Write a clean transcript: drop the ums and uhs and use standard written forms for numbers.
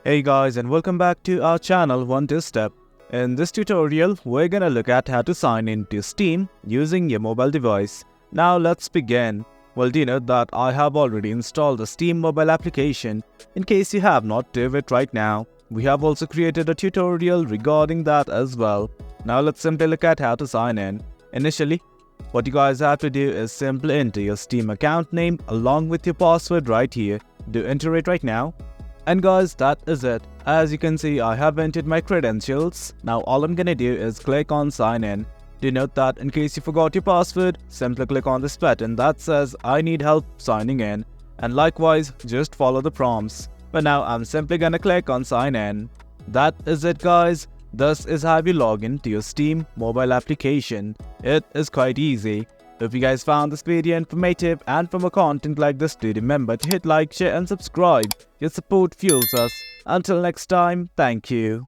Hey guys, and welcome back to our channel One Two Step. In this tutorial, we're gonna look at how to sign into Steam using your mobile device. Now let's begin. Well, do you know that I have already installed the Steam mobile application. In case you have not, do it right now. We have also created a tutorial regarding that as well. Now let's simply look at how to sign in. Initially, what you guys have to do is simply enter your Steam account name along with your password right here. Do enter it right now. And guys, that is it. As you can see, I have entered my credentials. Now all I'm gonna do is click on sign in. Do note that in case you forgot your password, simply click on this button that says I need help signing in. And likewise, just follow the prompts. But now I'm simply gonna click on sign in. That is it guys. This is how you log in to your Steam mobile application. It is quite easy. If you guys found this video informative and for more content like this, do remember to hit like, share and subscribe. Your support fuels us. Until next time, thank you.